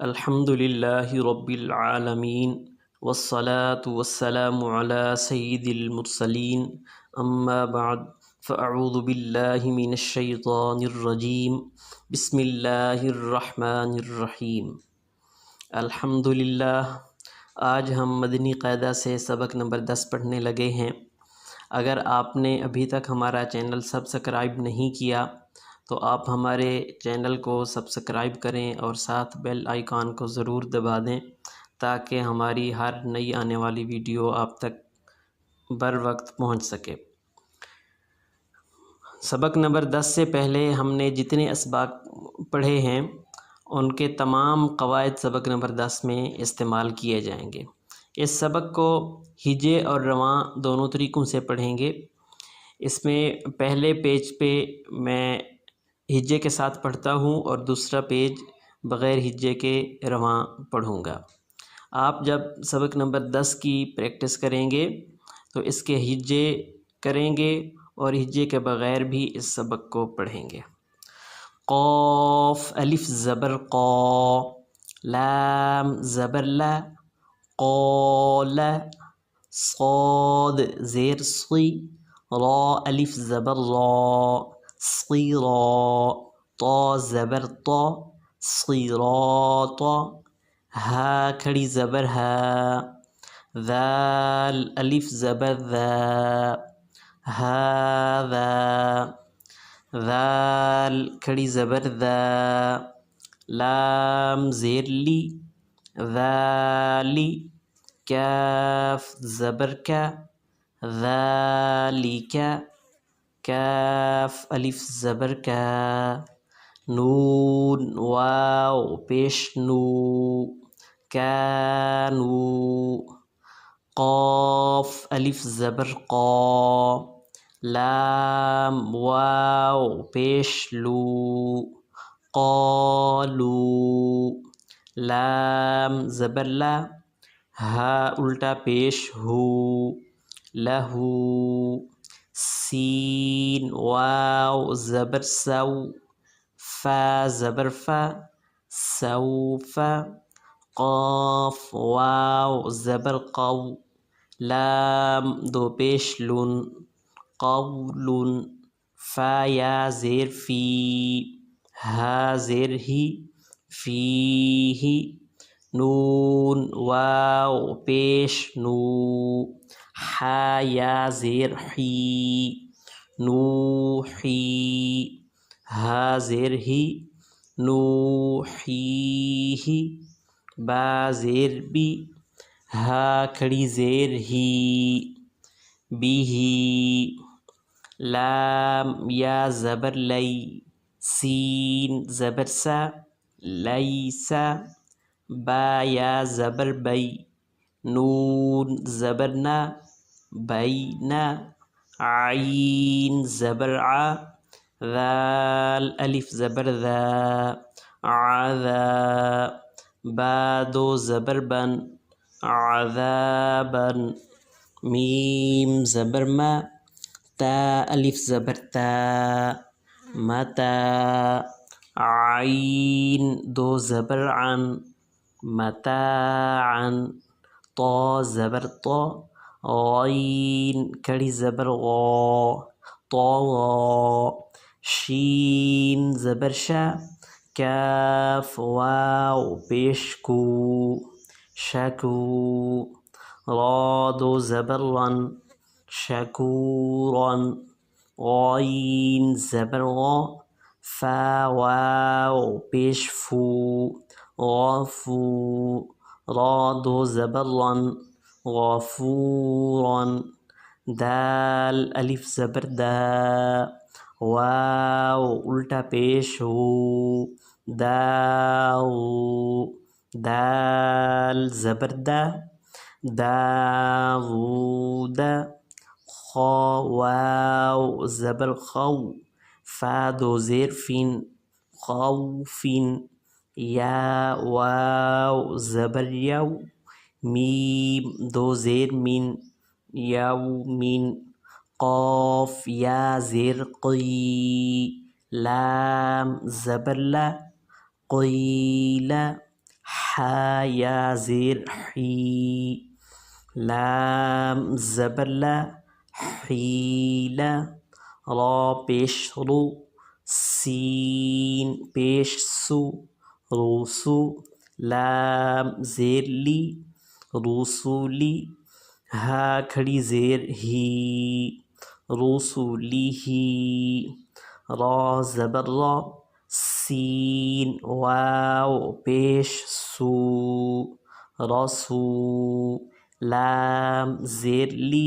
अल्हम्दुलिल्लाहि रब्बिल आलमीन वस्सलातु वस्सलामु अला सय्यिदिल मुरसलीन अम्मा बाद फ़अऊज़ु बिल्लाहि मिनश शैतानिर रजीम बिस्मिल्लाहिर रहमानिर रहीम। अल्हम्दुलिल्लाह। आज हम मदनी क़ायदा से सबक नंबर 10 पढ़ने लगे हैं। अगर आपने अभी तक हमारा चैनल सब्सक्राइब नहीं किया तो आप हमारे चैनल को सब्सक्राइब करें और साथ बेल आइकॉन को ज़रूर दबा दें ताकि हमारी हर नई आने वाली वीडियो आप तक बर वक्त पहुँच सके। सबक नंबर 10 से पहले हमने जितने असबाक पढ़े हैं उनके तमाम क़वायद सबक नंबर 10 में इस्तेमाल किए जाएंगे। इस सबक को हिजे और रवां दोनों तरीक़ों से पढ़ेंगे। इसमें पहले पेज पे मैं हिज्जे के साथ पढ़ता हूँ और दूसरा पेज बग़ैर हिज्जे के रवां पढ़ूँगा। आप जब सबक नंबर 10 की प्रैक्टिस करेंगे तो इसके हिज्जे करेंगे और हिज्जे के बग़ैर भी इस सबक को पढ़ेंगे। क़ाफ़ अलिफ़ ज़बर क़ा, लाम ज़बर ला, क़ाला, साद ज़ेर सी, रा अलिफ़ ज़बर रा, सीरा, ता ज़बर ता, सीराता, हा खड़ी ज़बर हा, ज़ाल अलिफ़ ज़बर ज़ा, हाज़ा, ज़ाल खड़ी ज़बर ज़ा, लाम ज़ेर ली, ज़ाली, काफ ज़बर का, ज़ालिका, काफ अलिफ़ ज़बर का, नून वाव पेश नू, कानू, क़ाफ अलिफ़ ज़बर क़ा, लाम वाव पेश लू, क़ालू, लाम ज़बर ला, हा उल्टा पेश हू, लहू, सीन वाव ज़बर सऊ, फ़ा ज़बर फ़ा, सऊफ़ा, क़ाफ़ वाव ज़बर क़ौ, लाम दो पेश लुन, क़ौलुन, फ़ा या ज़ेर फ़ी, हा ज़ेर ही, फ़ीही, नून वाव पेश नू, हा या ज़ेर ही, नूही, हा ज़ेर ही, नूहीही, बा ज़ेर बी, हा खड़ी ज़ेर ही, बीही, लाम या ज़बर लई, सीन ज़बर सा, लईसा, बा या ज़बर बई, नून ज़बर ना, बैना, आइन ज़बर आ, ज़ाल अलिफ़ ज़बर ज़ा, आज़ा, बा दो ज़बर बन, आज़ाबन, मीम ज़बर मा, ता अलिफ़ ज़बर ता, मता, आइन दो ज़बर अन, मताअन, ता ज़बर ता, आइन खड़ी ज़बर गा, तागा, शीन ज़बर शा, काफ वाव पेश कू, शकू, रा दो ज़बर रन, शकूरन, आइन ज़बर गा, फ़ा वाव पेश फू, गाफू, रा दो ज़बर रन, गाफूरन, दाल अलिफ़ ज़बर दा, वाव उल्टा पेश हो, दाऊ, दाल ज़बर दा, दाऊदा, खा वाव ज़बर खौ, फ़ा दो ज़ेर फिन, खौफिन, या वाव ज़बर यौ, मीम दो ज़ेर मिन, यौमिन, क़ाफ या ज़ेर क़ी, लाम ज़बर ला, क़ीला, हा या ज़ेर ही, लाम ज़बर ला, हीला, रा पेश रू, सीन पेश सु, रूसु, लाम ज़ेर ली, रूसुली, हा खड़ी ज़ेर ही, रूसुली ही, रा ज़बर रा, सीन वाव पेश सु, रसू, लाम ज़ेर ली,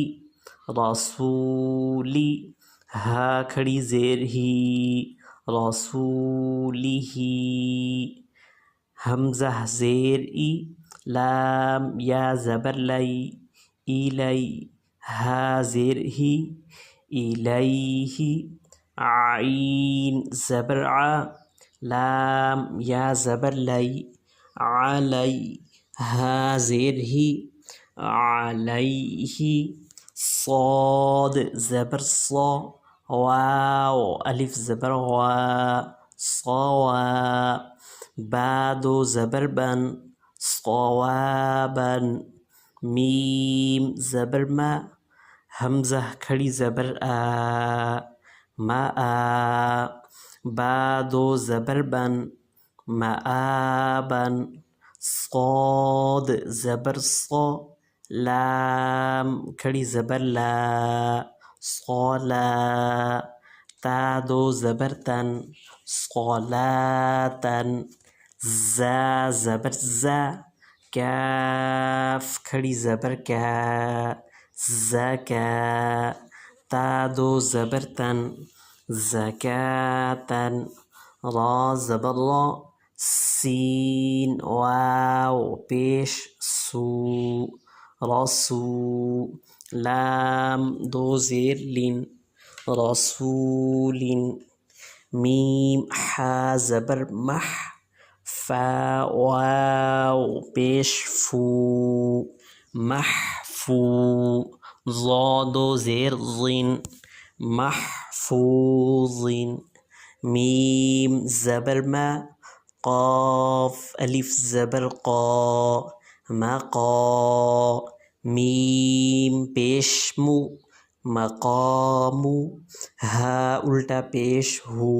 रसूली, हा खड़ी ज़ेर ही, रसूलिही, हमज़ा ज़ेर ई, लाम या ज़बर लाई, इलाई, हा ज़ेर ही, इलैही, आइन ज़बर आ, लाम या ज़बर लाई, आलाई, हा ज़ेर ही, आलैही, صاد ज़बर सा, वाव अलिफ ज़बर वा, सवा, बादो ज़बर बन, सवाबन, मीम ज़बर मा, हमज़ा खड़ी ज़बर आ, मा आ, बादो ज़बर बन, माआबन, صاد ज़बर सा, लाम खड़ी ज़बर ला, सौला, तादो ज़बर तन, सौलातन, ज़ा ज़बर ज़ा, काफ खड़ी ज़बर का, ज़का, तादो ज़बर तन, ज़कातन, रा ज़बर रा, सीन वाव पेश सू, रसू, लाम दो ज़ेर लिन, रसूलिन, मीम हा ज़बर मह, फा वाव पेश फू, महफू, ज़ादो ज़ेर ज़िन, महफूज़िन, मीम ज़बर मा, क़ाफ अलिफ ज़बर क़ा, मक़ा, मीम पेश मु, मक़ामु, हा उल्टा पेश हु,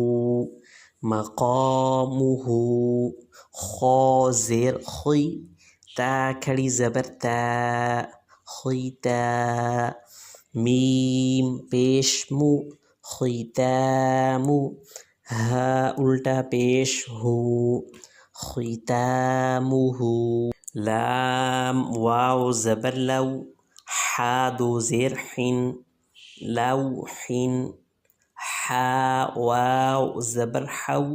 मक़ामुहु, ख़ा ज़ेर ख़ुई, ता खड़ी ज़बर ता, ख़ुईता, मीम पेश मु, ख़ुईतामु, हा उल्टा पेश हु, ख़ुईतामुहु, लाम वाव ज़बर लव, हा दो ज़ेर हिन, लौहिन, हा वाव ज़बर हव,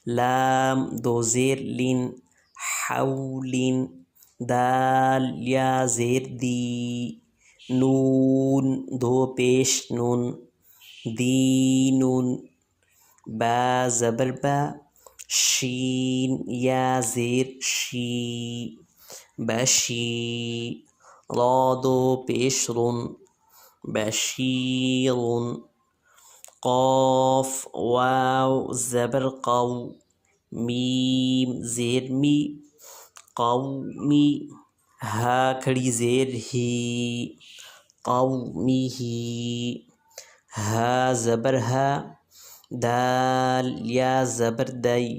लाम दो ज़ेर लिन, हौलिन, दाल या ज़ेर दी, नून दो पेश नुन, दीनुन, बा ज़बर बा, शीन या ज़ेर शी, बशी, रा दो पेश रुन, बशीरुन, क़ाफ वाव ज़बर क़ौ, मीम ज़ेर मी, क़ौमी, हा खड़ी ज़ेर ही, क़ौमिही, हा ज़बर हा, दाल या ज़बर दई,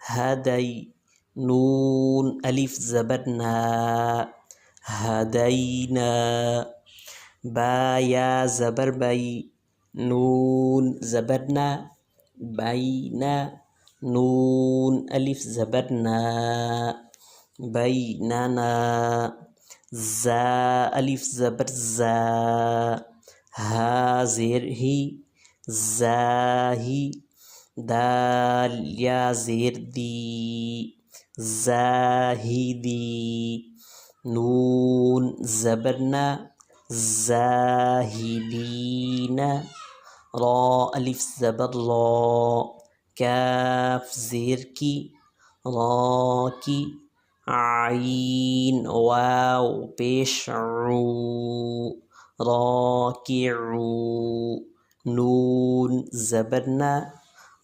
हदई, नून अलिफ ज़बर ना, हदैना, बा या ज़बर बई, नून ज़बर ना, बैना, नून अलिफ ज़बर ना, बैनना, ज़ा अलिफ ज़बर ज़ा, हा ज़ेर ही, ज़ाही, दाल या ज़ेर दी, ज़ाहिदी, नून ज़बर ना, ज़ाहिदीना, रा अलिफ ज़बर रा, काफ ज़ेर की, रा की, आइन वाव पेश ऊ, राकिऊ, नून ज़बर ना,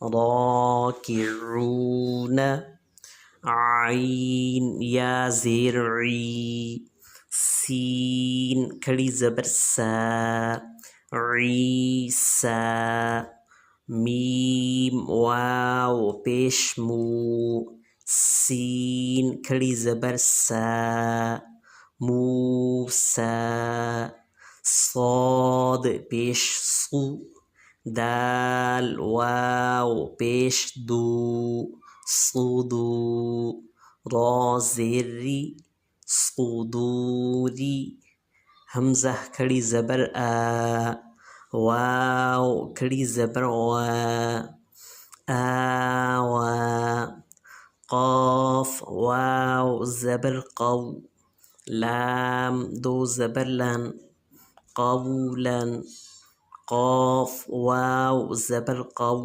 राकिऊना, आइन या ज़ेर ई, सीन खड़ी ज़बर सा, ईसा, मीम वाव पेश मू, सीन खड़ी ज़बर सा, मूसा, صاد पेश सू, दाल वाव पेश दू, सूदू, रा ज़ेरी, सूदूरी, हमज़ा खड़ी ज़बर आ, वाव खड़ी ज़बर वा, आवा, क़ाफ वाव ज़बर क़ौ, लाम दो ज़बर लन, क़ौलन, क़ाफ वाव ज़बर क़ौ,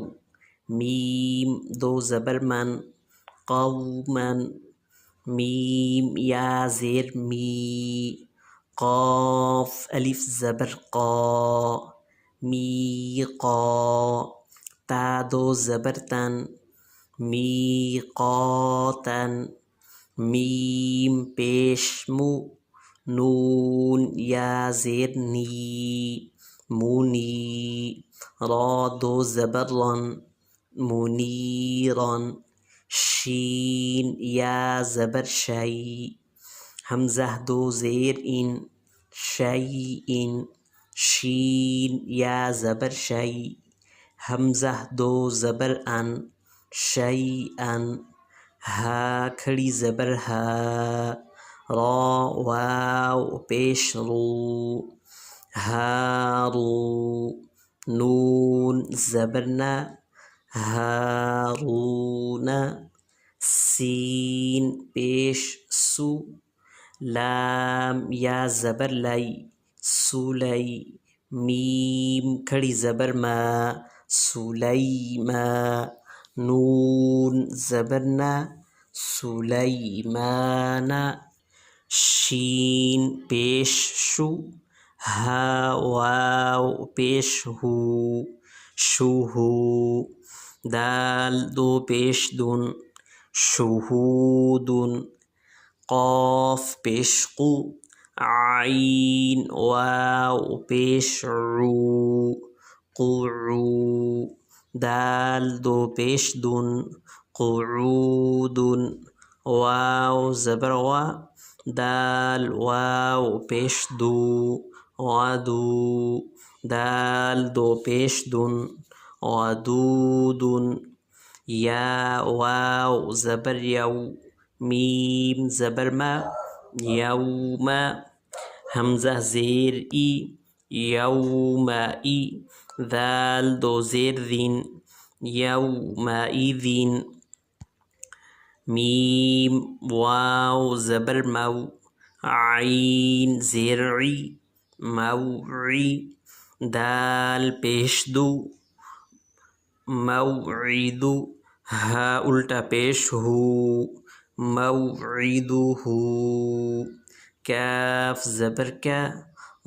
मीम दो ज़बर मन, क़ौमन, मीम या ज़ेर मी, क़ाफ अलिफ ज़बर क़ा, मीक़ा, ता दो ज़बर तन, मीक़ातन, मीम पेश मू, नून या ज़ेर नी, मुनी, रा दो ज़बर लन, मुनीरन, शीन या ज़बर शै, हमज़ा दो ज़ेर इन, शैइन, शीन या ज़बर शै, हमज़ा दो ज़बर अन, शैअन, हा खड़ी ज़बर हा, रा वाव पेश रू, हारू, नून ज़बर न, हारून, सीन पेश सू, लाम या ज़बर लै, सुलै, मीम खड़ी ज़बर मा, सुलैमा, नून ज़बर न, सुलैमाना, शीन पेश शू, हा वाव पेश हू, शुहू, दाल दो पेश दुन, शुहूदुन, क़ाफ पेश क़ू, आइन वाव पेश रू, क़ुऊ, दाल दो पेश दुन, क़ुऊदुन, वाव ज़बर वा, दाल वाव पेश दू, वादू, दाल दो पेश दुन, वादूदुन, या वाव ज़बर यऊ, मीम ज़बर मा, यौमा, हमज़ा ज़ेर ई, यौमाई, दाल दो ज़ेर दिन, यौमाइदिन, मीम वाव ज़बर मऊ, आइन ज़ेर-ई, मौई, दाल पेश दू, मौईदु, हा उल्टा पेश हू, मौईदुहू, काफ ज़बर का,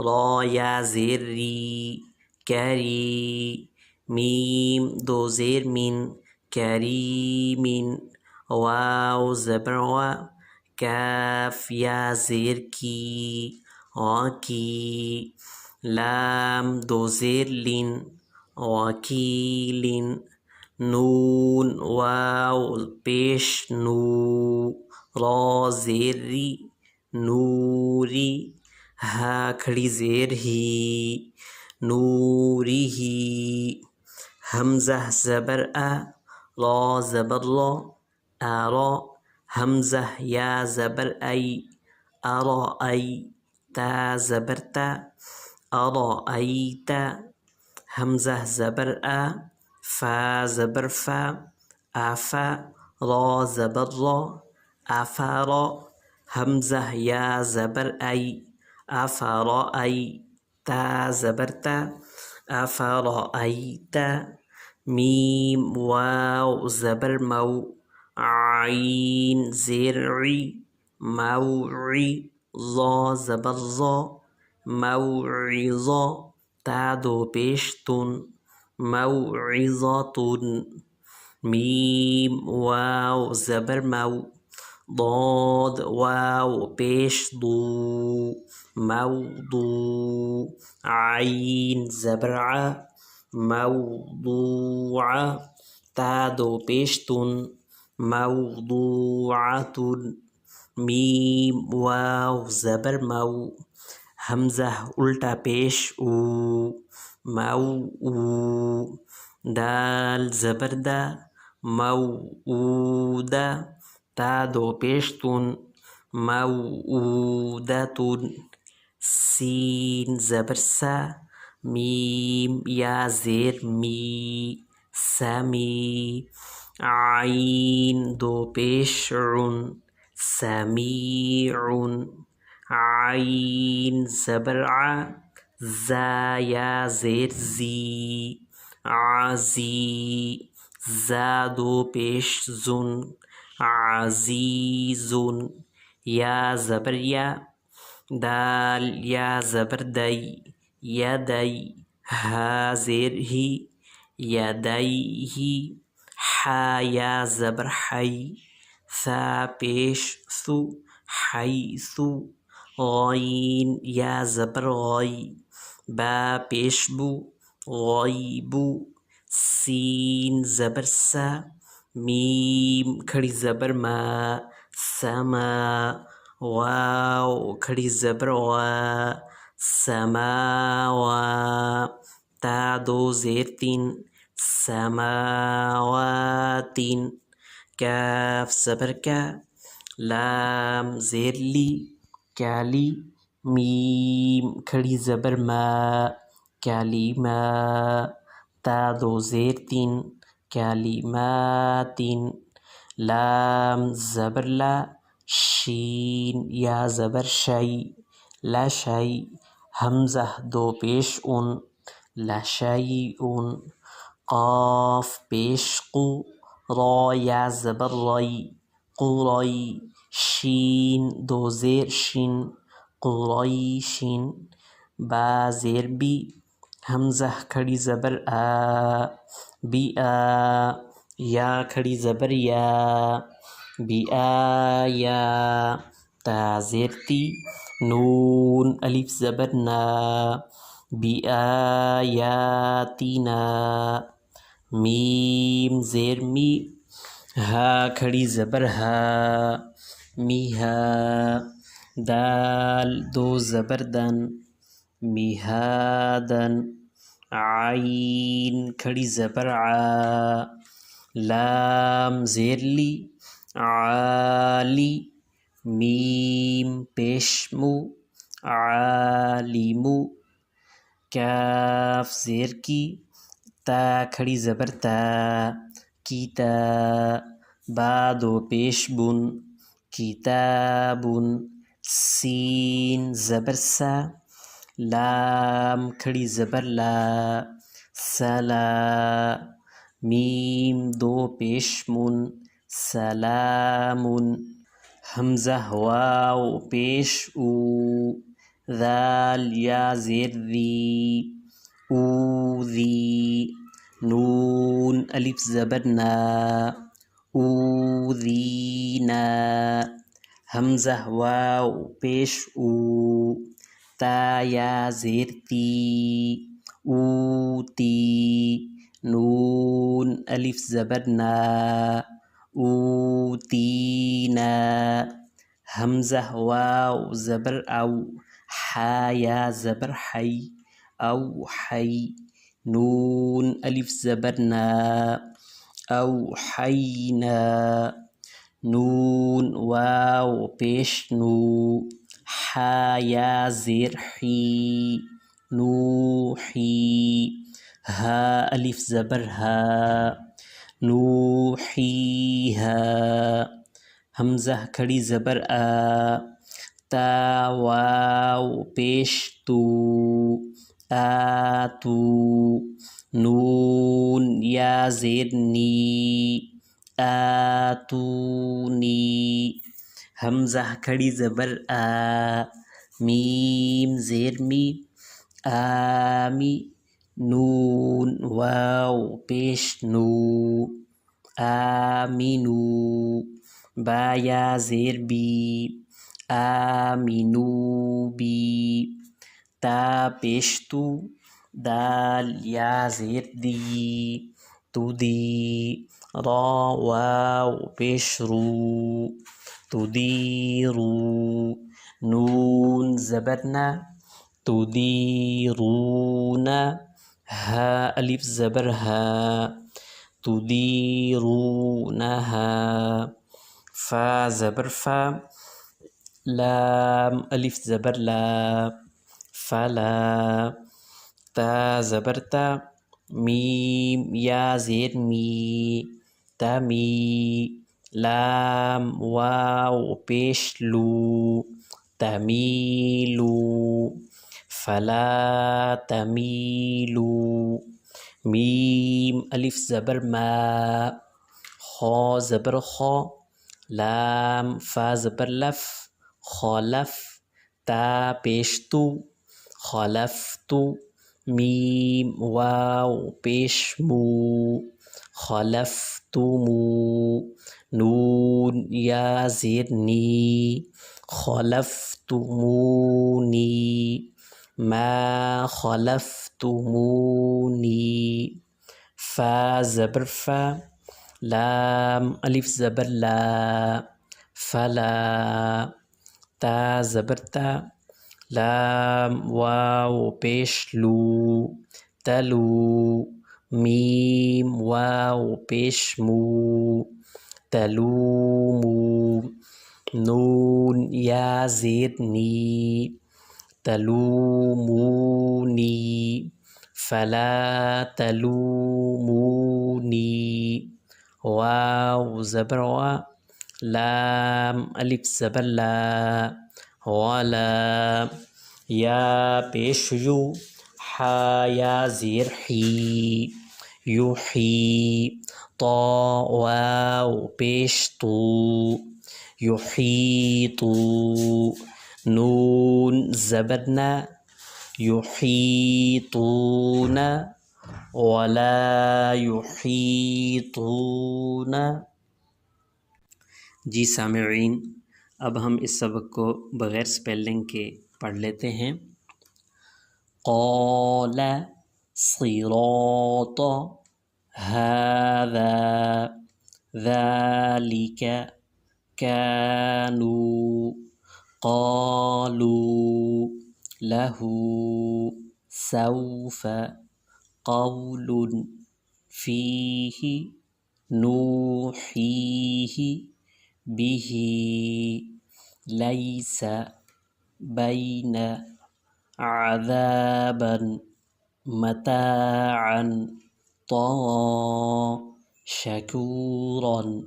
रा या ज़ेर री, कैरी, मीम दो ज़ेर मिन, कैरीमिन, वाव ज़बर वा, काफ या ज़ेर की, की, लाम दो ज़ेर लिन, वकीलिन, नून वाव पेश नू, रा ज़ेर री, नूरी, हा खड़ी ज़ेर ही, नूरिही, हमज़ा ज़बर आ, रा ज़बर ला, आरा, हमज़ा या ज़बर आई, आरा आई, ता ज़बर ता, आरा आई ता, हमज़ा ज़बर आ, फा ज़बर फा, आफा, रा ज़बर रा, आफारा, हमज़ा या ज़बर आई, आफारा आई, ता ज़बर ता, आफारा आई ता, मीम वाव ज़बर मऊ, आइन ज़ेर-ई, मौई, ज़ा ज़बर ज़ा, मौइज़ा, ता दो पेश तुन, मौइज़ातुन, मीम वाव ज़बर मऊ, ضاد واو पेश दू मौदू आइन ज़बर आ मौदूआ ता दो पेश तुन मौदूआतुन मीम वाव ज़बर मऊ हमज़ा उल्टा पेश ऊ मऊ ऊ दाल ज़बर दा मऊदा ता दो पेश तुन मऊदतुन सीन ज़बर सा मीम या ज़ेर मी समी आइन दो पेश उन समीउन आइन ज़बर आ ज़ा या ज़ेर ज़ी आज़ी ज़ा दो पेश ज़ुन आज़ीज़ुन या ज़बर या दाल या ज़बर दई यदई हा ज़ेर ही यदई ही हा या ज़बर हई सा पेश सु हई सु गईन या ज़बर गई बा पेश बु गईबु सीन ज़बर सा मीम खड़ी ज़बर मा समा वाव खड़ी ज़बर वा समावा ता दो ज़ेर तीन समावातिन काफ ज़बर का लाम ज़ेर ली क्याली मीम खड़ी ज़बर मा क्यालिमा ता दो ज़ेर तीन क्यालिमातिन लाम ज़बर ला शीन या ज़बर शई ला शई हमज़ा दो पेश उन ला शई उन क़ाफ पेश कु रॉ या ज़बर रई क़ुरई शीन दो ज़ेर शिन क़ुरैशिन बा ज़ेर बी हमज़ा खड़ी ज़बर आ बी आ या खड़ी ज़बर या बी आ या ता ज़ेर ती नून अलिफ ज़बर ना बी आ या तीना मीम ज़ेर मी हा खड़ी ज़बर हा मीहा दाल दो ज़बर दन मिहादन आइन खड़ी ज़बर आ लाम ज़ेर ली आली मीम पेशमु आलिमु काफ ज़ेर की ता खड़ी ज़बर ता कीता बा दो पेश बुन किताबुन सीन ज़बर सा लाम खड़ी ज़बर ला सला मीम दो पेश मुन सलामुन हमज़ा वाव पेश ऊ दाल या ज़ेर दी ऊदी नून अलिफ ज़बर ना ऊदीना हमज़ा वाव पेश ऊ ता या ज़ेर ती ऊती नून अलिफ ज़बर ना ऊतीना हमज़ा वाव ज़बर औ हा या ज़बर हई औ हई नून अलिफ ज़बर ना औ हईना नून वाव पेश नू हा या ज़ेर ही नूही हा अलिफ ज़बर हा नूहीहा हमज़ा खड़ी ज़बर आ ता वाव पेश तू आतू नून या ज़ेर नी आतूनी हमज़ा खड़ी ज़बर आ मीम ज़ेर मी आमी नून वाव पेश नू आमिनू با یا زیر بی آمینو بی تا پیش تو دال یا زیر دی تو دی را واو پیش رو تديروا نون زبرنا تديرون ها ألف زبر ها تديرونها فا زبر فا لام ألف زبر لا فلا تا زبر تا ميم يا زير مي تمي لام واو پیش لو تميلوا فلا تميلوا ميم ألف زبر ما خا زبر خا لام فا زبر لف خالف تا پیش تو خالفت ميم واو پیش مو خلفتمو نون یا زیر نی خلفتمونی ما خلفتموني فا زبر فا لام ألف زبر لا فلا تا زبر تا لام واو پیش لو تلو ميم واو پیش مو تلومو نون یا زیر نی تلوموني فلا تلوموني واو زبر وا لام ألف زبر لا ولا يا پیش یو حا یا زیر حی یحی طا واو پیش طو يحيط نون زبرنا يحيطون ولا يحيطون. जी सामईन, अब हम इस सबक को बग़ैर स्पेलिंग के पढ़ लेते हैं। क़ाल सिरात हाज़ा ज़ालिक كانوا قالوا له سوف قول فيه نوحيه به ليس بين عذابا متاعا طا شكورا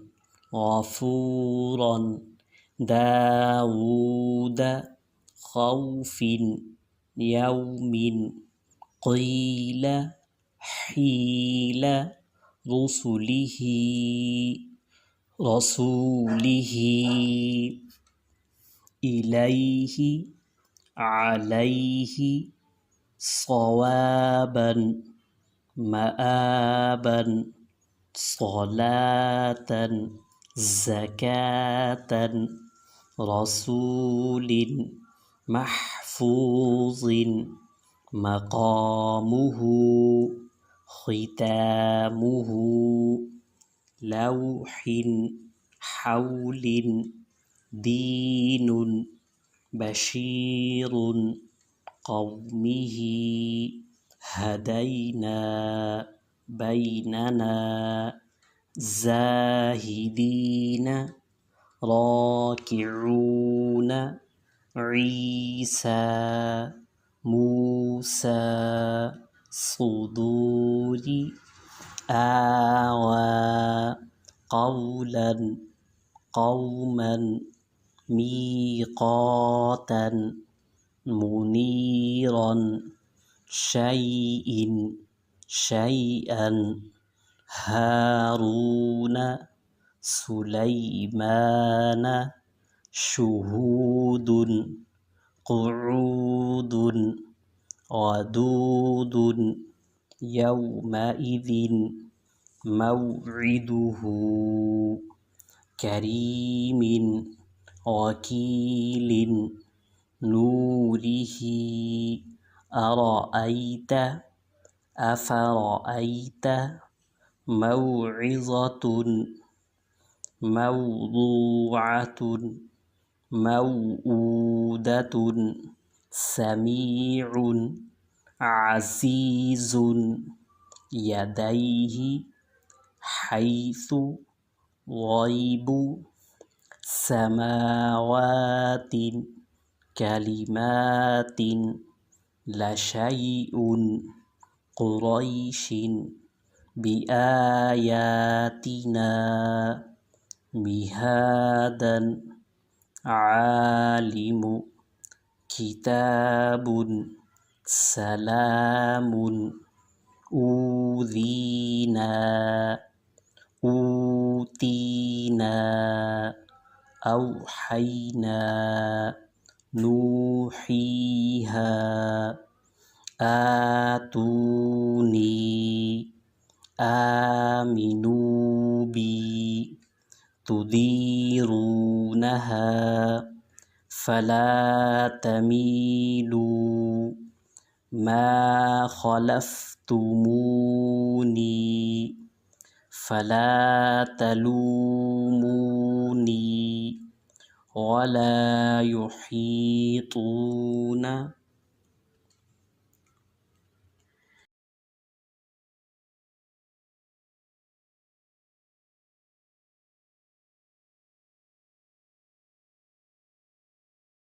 غفورا داود خوف يوم قيل حيل رسوله إليه عليه صوابا مآبا صلاة زكاة رسول محفوظ مقامه ختامه لوح حول دين بشير قومه هدينا بيننا زاهدين راكعون عيسى موسى صدور آوى قولا قوما ميقاتا منيرا شيئا هارون سليمان شهود قعود غدود يومئذ موعده كريم وكيل نوره أرأيت أفرأيت موعظة موضوعة موؤودة سميع عزيز يديه حيث غيب سماوات كلمات لشيء قريش بآياتنا مهادا عالم كتاب سلام أوذينا أوتينا أوحينا نوحيها آتوني آمنوا بي تديرونها فلا تميلوا ما خلفتموني فلا تلوموني ولا يحيطون